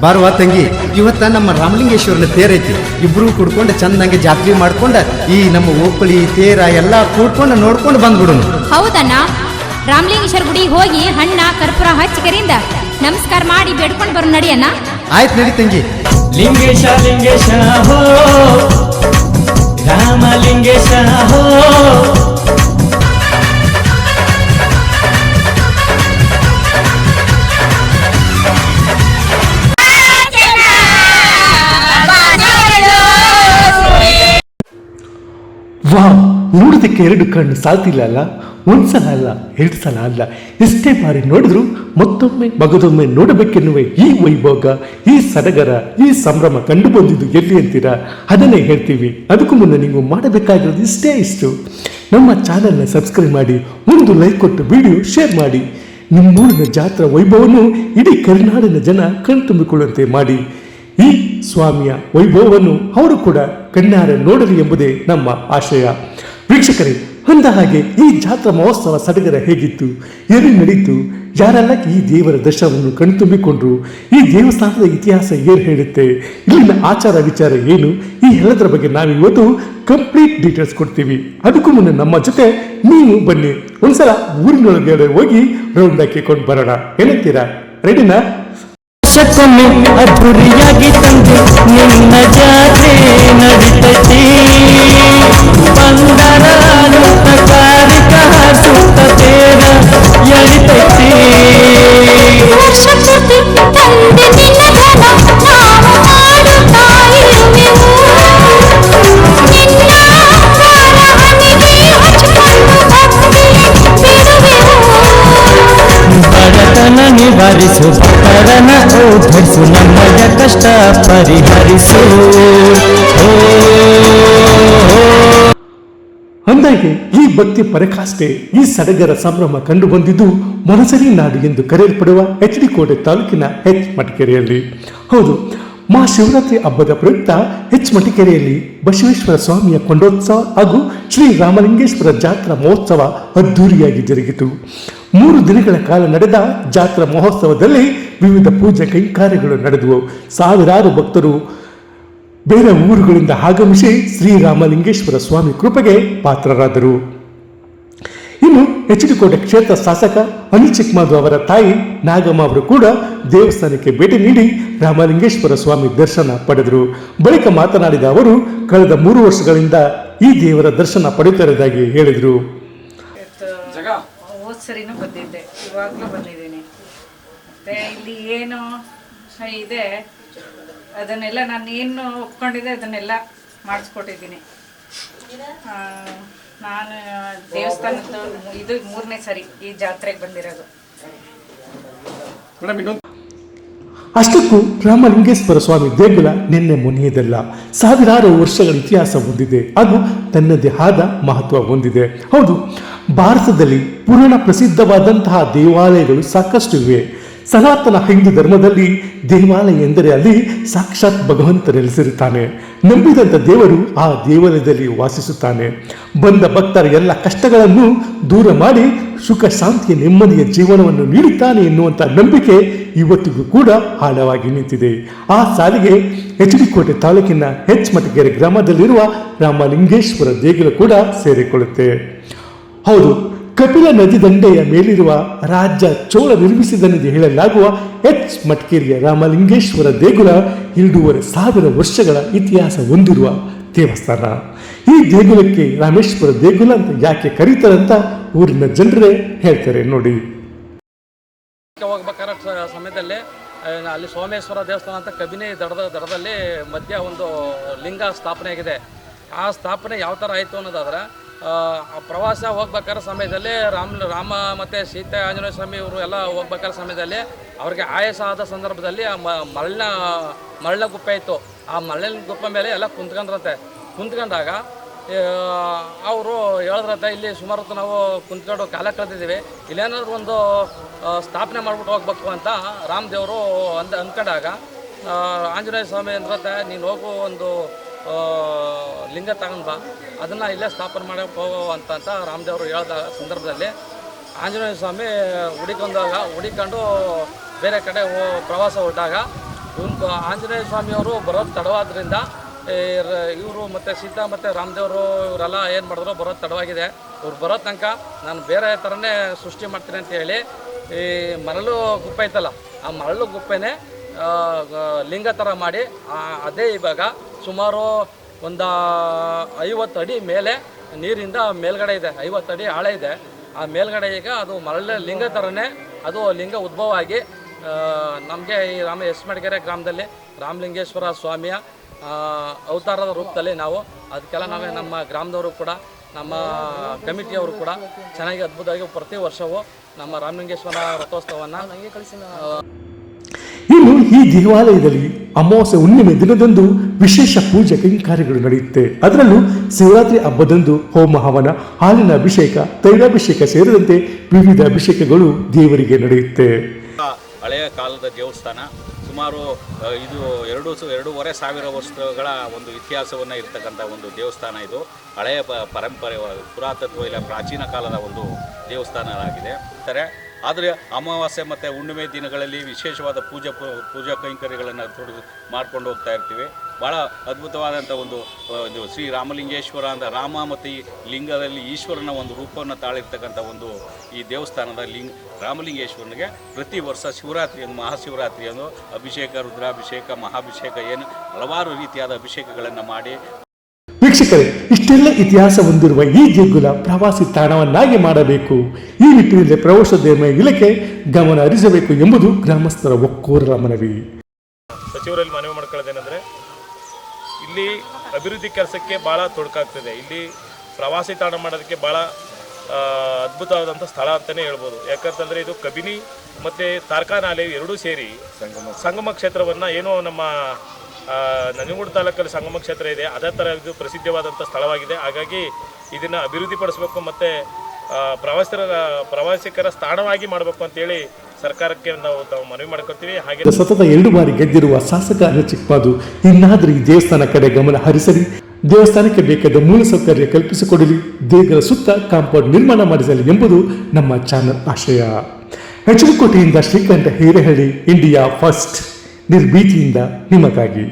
ಬಾರುವ ತಂಗಿ, ಇವತ್ತ ನಮ್ಮ ರಾಮಲಿಂಗೇಶ್ವರನ ತೇರೈತಿ. ಇಬ್ರು ಕುಡ್ಕೊಂಡು ಚಂದಂಗೆ ಜಾತ್ರೆ ಮಾಡ್ಕೊಂಡ ಈ ನಮ್ಮ ಓಕಳಿ ತೇರ ಎಲ್ಲಾ ಕೂಡ್ಕೊಂಡು ನೋಡ್ಕೊಂಡು ಬಂದ್ಬಿಡುನು. ಹೌದಣ್ಣ, ರಾಮಲಿಂಗೇಶ್ವರ ಗುಡಿಗೆ ಹೋಗಿ ಹಣ್ಣ ಕರ್ಪೂರ ಹಚ್ಚಿಕರಿಂದ ನಮಸ್ಕಾರ ಮಾಡಿ ಬೇಡ್ಕೊಂಡು ಬರೋ ನಡಿಯಣ್ಣ. ಆಯ್ತು ನಡಿ ತಂಗಿ. ಲಿಂಗೇಶ ಲಿಂಗೇಶ ಹೋ ರಾಮಲಿಂಗೇಶ ಹೋ ವಾ, ನೋಡೋದಕ್ಕೆ ಎರಡು ಕಣ್ಣು ಸಾಲ್ತಿಲ್ಲ ಅಲ್ಲ. ಒಂದ್ಸಲ ಅಲ್ಲ, ಎರಡು ಸಲ ಅಲ್ಲ, ಎಷ್ಟೇ ಬಾರಿ ನೋಡಿದ್ರು ಮತ್ತೊಮ್ಮೆ ಮಗದೊಮ್ಮೆ ನೋಡಬೇಕೆನ್ನುವ ಈ ವೈಭೋಗ, ಈ ಸಡಗರ, ಈ ಸಂಭ್ರಮ ಕಂಡು ಬಂದಿದ್ದು ಎಲ್ಲಿ ಅಂತೀರಾ? ಅದನ್ನೇ ಹೇಳ್ತೀವಿ. ಅದಕ್ಕೂ ಮುನ್ನ ನೀವು ಮಾಡಬೇಕಾಗಿರೋದು ಇಷ್ಟು, ನಮ್ಮ ಚಾನಲ್ನ ಸಬ್ಸ್ಕ್ರೈಬ್ ಮಾಡಿ, ಒಂದು ಲೈಕ್ ಕೊಟ್ಟು ವಿಡಿಯೋ ಶೇರ್ ಮಾಡಿ. ನಿಮ್ಮೂರಿನ ಜಾತ್ರಾ ವೈಭವವನ್ನು ಇಡೀ ಕರ್ನಾಡಿನ ಜನ ಕಣ್ತುಂಬಿಕೊಳ್ಳುವಂತೆ ಮಾಡಿ. ಈ ಸ್ವಾಮಿಯ ವೈಭವವನ್ನು ಅವರು ಕೂಡ ಕಣ್ಣಾರೆ ನೋಡಲಿ ಎಂಬುದೇ ನಮ್ಮ ಆಶಯ. ವೀಕ್ಷಕರೇ, ಅಂದ ಹಾಗೆ ಈ ಜಾತ್ರಾ ಮಹೋತ್ಸವ ಸಡಗರ ಹೇಗಿತ್ತು, ಎಲ್ಲಿ ನಡೀತು, ಯಾರೆಲ್ಲ ಈ ದೇವರ ದರ್ಶನವನ್ನು ಕಣ್ತುಂಬಿಕೊಂಡ್ರು, ಈ ದೇವಸ್ಥಾನದ ಇತಿಹಾಸ ಏನು ಹೇಳುತ್ತೆ, ಇಲ್ಲಿನ ಆಚಾರ ವಿಚಾರ ಏನು, ಈ ಎಲ್ಲದರ ಬಗ್ಗೆ ನಾವು ಇವತ್ತು ಕಂಪ್ಲೀಟ್ ಡೀಟೇಲ್ಸ್ ಕೊಡ್ತೀವಿ. ಅದಕ್ಕೂ ಮುನ್ನ ನಮ್ಮ ಜೊತೆ ನೀವು ಬನ್ನಿ, ಒಂದ್ಸಲ ಊರಿನೊಳಗಡೆ ಹೋಗಿ ರೌಂಡ್ ಹಾಕಿಕೊಂಡು ಬರೋಣ. ಏನಂತೀರಾ? ರೆಡಿನಾ? ವರ್ಷಕ್ಕೊಮ್ಮೆ ಅದ್ಧೂರಿಯಾಗಿ ತಂದೆ ನಿನ್ನ ಜಾತ್ರೆ ನಡಿತೈತಿ. ಬಂದರಾನು ತಕಾರಿಕ ಸುತ್ತ ತೇರ ಎಳಿತೈತಿ. ವರ್ಷಪೂರ್ತಿ ತಂದೆ ನಿನ್ನ ಧನ ನಾವು ಮಾಡುತ್ತಾ ಇರುವೆವು. ನಿನ್ನ ಹಣೆಗೆ ಹಚ್ಚಿಕೊಂಡು ಭಕ್ತಿ ಬಿಡುವೆವು. ಬಡತನ ನಿವಾರಿಸು, ಭಕ್ತರನ ಓಧರಿಸು, ನಮ್ಮಯ ಕಷ್ಟ ಪರಿಹರಿಸು. ಅಂದಾಗೆ ಈ ಭಕ್ತಿ ಪರಕಾಷ್ಠೆ, ಈ ಸಡಗರ ಸಂಭ್ರಮ ಕಂಡು ಬಂದಿದ್ದು ಮೊನಸರಿ ನಾಡು ಎಂದು ಕರೆಯಲ್ಪಡುವ ಎಚ್.ಡಿ. ಕೋಟೆ ತಾಲೂಕಿನ ಎಚ್ ಮಟಿಕೆರೆಯಲ್ಲಿ. ಹೌದು, ಮಹಾಶಿವರಾತ್ರಿ ಹಬ್ಬದ ಪ್ರಯುಕ್ತ ಎಚ್ ಮಟಿಕೆರೆಯಲ್ಲಿ ಬಸವೇಶ್ವರ ಸ್ವಾಮಿಯ ಕೊಂಡೋತ್ಸವ ಹಾಗೂ ಶ್ರೀ ರಾಮಲಿಂಗೇಶ್ವರ ಜಾತ್ರಾ ಮಹೋತ್ಸವ ಅದ್ದೂರಿಯಾಗಿ ಜರುಗಿತು. 3 ದಿನಗಳ ಕಾಲ ನಡೆದ ಜಾತ್ರಾ ಮಹೋತ್ಸವದಲ್ಲಿ ವಿವಿಧ ಪೂಜೆ ಕೈಂಕಾರ್ಯಗಳು ನಡೆದವು. ಸಾವಿರಾರು ಭಕ್ತರು ಬೇರೆ ಊರುಗಳಿಂದ ಆಗಮಿಸಿ ಶ್ರೀರಾಮಲಿಂಗೇಶ್ವರ ಸ್ವಾಮಿ ಕೃಪೆಗೆ ಪಾತ್ರರಾದರು. ಇನ್ನು ಎಚ್.ಡಿ. ಕೋಟೆ ಕ್ಷೇತ್ರ ಶಾಸಕ ಅನಿಲ್ ಚಿಕ್ಕಮಾದು ಅವರ ತಾಯಿ ನಾಗಮ್ಮ ಅವರು ಕೂಡ ದೇವಸ್ಥಾನಕ್ಕೆ ಭೇಟಿ ನೀಡಿ ರಾಮಲಿಂಗೇಶ್ವರ ಸ್ವಾಮಿ ದರ್ಶನ ಪಡೆದರು. ಬಳಿಕ ಮಾತನಾಡಿದ ಅವರು, ಕಳೆದ 3 ವರ್ಷಗಳಿಂದ ಈ ದೇವರ ದರ್ಶನ ಪಡೆಯುತ್ತಿರುವುದಾಗಿ ಹೇಳಿದರು. ಹೋದ ಸರಿನೂ ಬಂದಿದ್ದೆ, ಇವಾಗಲೂ ಬಂದಿದ್ದೀನಿ. ಮತ್ತು ಇಲ್ಲಿ ಏನು ಇದೆ ಅದನ್ನೆಲ್ಲ ನಾನು ಏನು ಒಪ್ಕೊಂಡಿದ್ದೆ ಅದನ್ನೆಲ್ಲ ಮಾಡಿಸ್ಕೊಟ್ಟಿದ್ದೀನಿ. ನಾನು ದೇವಸ್ಥಾನದ್ದು ಇದು 3ನೇ ಸರಿ ಈ ಜಾತ್ರೆಗೆ ಬಂದಿರೋದು. ಅಷ್ಟಕ್ಕೂ ರಾಮಲಿಂಗೇಶ್ವರ ಸ್ವಾಮಿ ದೇಗುಲ ನಿನ್ನೆ ಮೊನ್ನೆಯದಲ್ಲ, ಸಾವಿರಾರು ವರ್ಷಗಳ ಇತಿಹಾಸ ಹೊಂದಿದೆ ಹಾಗೂ ತನ್ನದೇ ಆದ ಮಹತ್ವ ಹೊಂದಿದೆ. ಹೌದು, ಭಾರತದಲ್ಲಿ ಪುರಾಣ ಪ್ರಸಿದ್ಧವಾದಂತಹ ದೇವಾಲಯಗಳು ಸಾಕಷ್ಟು ಇವೆ. ಸನಾತನ ಹಿಂದೂ ಧರ್ಮದಲ್ಲಿ ದೇವಾಲಯ ಎಂದರೆ ಅಲ್ಲಿ ಸಾಕ್ಷಾತ್ ಭಗವಂತ ನೆಲೆಸಿರುತ್ತಾನೆ. ನಂಬಿದಂಥ ದೇವರು ಆ ದೇವಾಲಯದಲ್ಲಿ ವಾಸಿಸುತ್ತಾನೆ. ಬಂದ ಭಕ್ತರ ಎಲ್ಲ ಕಷ್ಟಗಳನ್ನು ದೂರ ಮಾಡಿ ಸುಖ ಶಾಂತಿಯ ನೆಮ್ಮದಿಯ ಜೀವನವನ್ನು ನೀಡುತ್ತಾನೆ ಎನ್ನುವಂಥ ನಂಬಿಕೆ ಇವತ್ತಿಗೂ ಕೂಡ ಆಳವಾಗಿ ನಿಂತಿದೆ. ಆ ಸಾಲಿಗೆ ಎಚ್.ಡಿ. ಕೋಟೆ ತಾಲೂಕಿನ ಎಚ್ ಮಟಿಕೆರೆ ಗ್ರಾಮದಲ್ಲಿರುವ ರಾಮಲಿಂಗೇಶ್ವರ ದೇಗುಲ ಕೂಡ ಸೇರಿಕೊಳ್ಳುತ್ತೆ. ಹೌದು, ಕಪಿಲ ನದಿ ದಂಡೆಯ ಮೇಲಿರುವ ರಾಜ್ಯ ಚೋಳ ನಿರ್ಮಿಸಿದನೆಂದು ಹೇಳಲಾಗುವ ಎಚ್ ಮಟಿಕೇರಿಯ ರಾಮಲಿಂಗೇಶ್ವರ ದೇಗುಲ 2,500 ವರ್ಷಗಳ ಇತಿಹಾಸ ಹೊಂದಿರುವ ದೇವಸ್ಥಾನ. ಈ ದೇಗುಲಕ್ಕೆ ರಾಮೇಶ್ವರ ದೇಗುಲ ಅಂತ ಯಾಕೆ ಕರೀತಾರಂತ ಊರಿನ ಜನರೇ ಹೇಳ್ತಾರೆ ನೋಡಿ. ಹೋಗ್ಬೇಕಾದ ಸಮಯದಲ್ಲಿ ಅಲ್ಲಿ ಸೋಮೇಶ್ವರ ದೇವಸ್ಥಾನ ಅಂತ ಕಬಿನಿ ದಡದಲ್ಲಿ ಮಧ್ಯ ಒಂದು ಲಿಂಗ ಸ್ಥಾಪನೆ ಆಗಿದೆ. ಆ ಸ್ಥಾಪನೆ ಯಾವ ಥರ ಆಯಿತು ಅನ್ನೋದಾದ್ರೆ, ಪ್ರವಾಸ ಹೋಗ್ಬೇಕಾದ ಸಮಯದಲ್ಲಿ ರಾಮ ಮತ್ತು ಸೀತೆ ಆಂಜನೇಯ ಸ್ವಾಮಿ ಇವರು ಎಲ್ಲ ಹೋಗ್ಬೇಕಾದ ಸಮಯದಲ್ಲಿ ಅವ್ರಿಗೆ ಆಯಾಸ ಆದ ಸಂದರ್ಭದಲ್ಲಿ ಆ ಮರಳಿನ ಗುಪ್ಪೆ ಇತ್ತು. ಆ ಮರಳಿನ ಗುಪ್ಪೆ ಮೇಲೆ ಎಲ್ಲ ಕುಂತ್ಕೊಂಡಾಗ ಅವರು ಹೇಳಿದ್ರಂತೆ, ಇಲ್ಲಿ ಸುಮಾರು ಹೊತ್ತು ನಾವು ಕುಂತ್ಕೊಂಡು ಕಾಲ ಕಳೆದಿದ್ದೀವಿ, ಇಲ್ಲೇನಾದ್ರೂ ಒಂದು ಸ್ಥಾಪನೆ ಮಾಡಿಬಿಟ್ಟು ಹೋಗ್ಬೇಕು ಅಂತ ರಾಮದೇವರು ಅಂದ್ಕೊಂಡಾಗ ಆಂಜನೇಯ ಸ್ವಾಮಿ ಅಂದ್ರತೆ, ನೀನು ಹೋಗು ಒಂದು ಲಿಂಗ ತಗೊಂಡು ಬಾ, ಅದನ್ನು ಇಲ್ಲೇ ಸ್ಥಾಪನೆ ಮಾಡೋಕ್ಕೆ ಹೋಗೋ ಅಂತ ರಾಮದೇವರು ಹೇಳಿದ ಸಂದರ್ಭದಲ್ಲಿ ಆಂಜನೇಯ ಸ್ವಾಮಿ ಹುಡಿಕೊಂಡು ಬೇರೆ ಕಡೆ ಪ್ರವಾಸ ಹೊರಟಾಗ ಆಂಜನೇಯ ಸ್ವಾಮಿಯವರು ಬರೋದು ತಡವಾದ್ರಿಂದ ಇವರು ಮತ್ತು ಸೀತಾ ಮತ್ತು ರಾಮದೇವರು ಇವರೆಲ್ಲ ಏನು ಮಾಡಿದ್ರು ಬರೋದು ತಡವಾಗಿದೆ. ಇವ್ರು ಬರೋ ತನಕ ನಾನು ಬೇರೆ ಥರನೇ ಸೃಷ್ಟಿ ಮಾಡ್ತೀನಿ ಅಂತ ಹೇಳಿ ಈ ಮರಳು ಗುಪ್ಪೆ ಐತಲ್ಲ, ಆ ಮರಳು ಗುಪ್ಪೆನೇ ಲಿಂಗ ಥರ ಮಾಡಿ ಅದೇ ಇವಾಗ ಸುಮಾರು ಒಂದು 50 ಅಡಿ ಮೇಲೆ ನೀರಿಂದ ಮೇಲ್ಗಡೆ ಇದೆ, 50 ಅಡಿ ಆಳ ಇದೆ. ಆ ಮೇಲ್ಗಡೆ ಈಗ ಅದು ಮರಳ ಲಿಂಗ ಥರನೇ ಅದು ಲಿಂಗ ಉದ್ಭವ ಆಗಿ ನಮಗೆ ಈ ಎಸ್ಮಡ್ಗೆರೆ ಗ್ರಾಮದಲ್ಲಿ ರಾಮಲಿಂಗೇಶ್ವರ ಸ್ವಾಮಿಯ ಅವತಾರದ ರೂಪದಲ್ಲಿ ನಾವು ಅದಕ್ಕೆಲ್ಲ ನಾವೇ ನಮ್ಮ ಗ್ರಾಮದವರು ಕೂಡ ನಮ್ಮ ಕಮಿಟಿಯವರು ಕೂಡ ಚೆನ್ನಾಗಿ ಅದ್ಭುತವಾಗಿ ಪ್ರತಿ ವರ್ಷವೂ ನಮ್ಮ ರಾಮಲಿಂಗೇಶ್ವರ ರಥೋತ್ಸವವನ್ನು ಇನ್ನು ಈ ದೇವಾಲಯದಲ್ಲಿ ಅಮಾವಾಸ್ಯೆ ಹುಣ್ಣಿಮೆ ದಿನದಂದು ವಿಶೇಷ ಪೂಜೆ ಕೈಂಕಾರ್ಯಗಳು ನಡೆಯುತ್ತೆ. ಅದರಲ್ಲೂ ಶಿವರಾತ್ರಿ ಹಬ್ಬದಂದು ಹೋಮ ಹವನ, ಹಾಲಿನ ಅಭಿಷೇಕ, ತೈಲಾಭಿಷೇಕ ಸೇರಿದಂತೆ ವಿವಿಧ ಅಭಿಷೇಕಗಳು ದೇವರಿಗೆ ನಡೆಯುತ್ತೆ. ಹಳೆಯ ಕಾಲದ ದೇವಸ್ಥಾನ, ಸುಮಾರು ಇದು 2.5 ಸಾವಿರ ವರ್ಷಗಳ ಒಂದು ಇತಿಹಾಸವನ್ನು ಇರ್ತಕ್ಕಂಥ ಒಂದು ದೇವಸ್ಥಾನ. ಇದು ಹಳೆಯ ಪರಂಪರೆ, ಪುರಾತತ್ವ ಇಲ್ಲ ಪ್ರಾಚೀನ ಕಾಲದ ಒಂದು ದೇವಸ್ಥಾನ ಆಗಿದೆ. ಆದರೆ ಅಮಾವಾಸ್ಯೆ ಮತ್ತು ಹುಣ್ಣಿಮೆ ದಿನಗಳಲ್ಲಿ ವಿಶೇಷವಾದ ಪೂಜಾ ಕೈಂಕರ್ಯಗಳನ್ನು ಮಾಡ್ಕೊಂಡು ಹೋಗ್ತಾ ಇರ್ತೀವಿ. ಭಾಳ ಅದ್ಭುತವಾದಂಥ ಒಂದು ಶ್ರೀ ರಾಮಲಿಂಗೇಶ್ವರ ಅಂತ ರಾಮ ಮತ್ತು ಈ ಲಿಂಗದಲ್ಲಿ ಈಶ್ವರನ ಒಂದು ರೂಪವನ್ನು ತಾಳಿರ್ತಕ್ಕಂಥ ಒಂದು ಈ ದೇವಸ್ಥಾನದ ರಾಮಲಿಂಗೇಶ್ವರನಿಗೆ ಪ್ರತಿ ವರ್ಷ ಶಿವರಾತ್ರಿಯನ್ನು ಮಹಾಶಿವರಾತ್ರಿಯನ್ನು ಅಭಿಷೇಕ, ರುದ್ರಾಭಿಷೇಕ, ಮಹಾಭಿಷೇಕ ಏನು ಹಲವಾರು ರೀತಿಯಾದ ಅಭಿಷೇಕಗಳನ್ನು ಮಾಡಿ. ವೀಕ್ಷಕರೇ, ಇಷ್ಟೆಲ್ಲ ಇತಿಹಾಸ ಹೊಂದಿರುವ ಈ ದೇಗುಲ ಪ್ರವಾಸಿ ತಾಣವನ್ನಾಗಿ ಮಾಡಬೇಕು. ಈ ನಿಟ್ಟಿನಲ್ಲಿ ಪ್ರವಾಸೋದ್ಯಮ ಇಲಾಖೆ ಗಮನ ಹರಿಸಬೇಕು ಎಂಬುದು ಗ್ರಾಮಸ್ಥರ ಒಕ್ಕೋರರ ಮನವಿ. ಸಚಿವರಲ್ಲಿ ಮನವಿ ಮಾಡ್ಕೊಳ್ಳೋದೇನೆಂದರೆ, ಇಲ್ಲಿ ಅಭಿವೃದ್ಧಿ ಕೆಲಸಕ್ಕೆ ಭಾಳ ತೊಡಕಾಗ್ತದೆ. ಇಲ್ಲಿ ಪ್ರವಾಸಿ ತಾಣ ಮಾಡೋದಕ್ಕೆ ಭಾಳ ಅದ್ಭುತವಾದಂಥ ಸ್ಥಳ ಅಂತಲೇ ಹೇಳ್ಬೋದು. ಯಾಕಂತಂದರೆ ಇದು ಕಬಿನಿ ಮತ್ತು ತಾರ್ಕಾನಾಲೆ ಎರಡೂ ಸೇರಿ ಸಂಗಮ ಕ್ಷೇತ್ರವನ್ನು ಏನೋ ನಮ್ಮ ನಂಜನಗೂಡು ತಾಲೂಕಲ್ಲಿ ಸಂಗಮ ಕ್ಷೇತ್ರ ಇದೆ, ಅದೇ ಥರ ಇದು ಪ್ರಸಿದ್ಧವಾದಂಥ ಸ್ಥಳವಾಗಿದೆ. ಹಾಗಾಗಿ ಇದನ್ನು ಅಭಿವೃದ್ಧಿಪಡಿಸಬೇಕು ಮತ್ತು ಪ್ರವಾಸಿಗರ ಸ್ಥಾನವಾಗಿ ಮಾಡಬೇಕು ಅಂತೇಳಿ ಸರ್ಕಾರಕ್ಕೆ ನಾವು ಮನವಿ ಮಾಡ್ಕೊತೀವಿ. ಹಾಗೆ ಸತತ 2 ಬಾರಿ ಗೆದ್ದಿರುವ ಶಾಸಕ ಚಿಕ್ಕಪಾದು ಇನ್ನಾದರೂ ಈ ದೇವಸ್ಥಾನ ಕಡೆ ಗಮನ ಹರಿಸಲಿ, ದೇವಸ್ಥಾನಕ್ಕೆ ಬೇಕಾದ ಮೂಲಸೌಕರ್ಯ ಕಲ್ಪಿಸಿಕೊಡಲಿ, ದೇಗುಲ ಸುತ್ತ ಕಾಂಪೌಂಡ್ ನಿರ್ಮಾಣ ಮಾಡಿಸಲಿ ಎಂಬುದು ನಮ್ಮ ಚಾನಲ್ ಆಶಯ. ಹೆಚಲಕೋಟೆಯಿಂದ ಶ್ರೀಕಂಠ ಹಿರೇಹಳ್ಳಿ, ಇಂಡಿಯಾ ಫಸ್ಟ್, ನಿರ್ಭೀತಿಯಿಂದ ನಿಮಗಾಗಿ.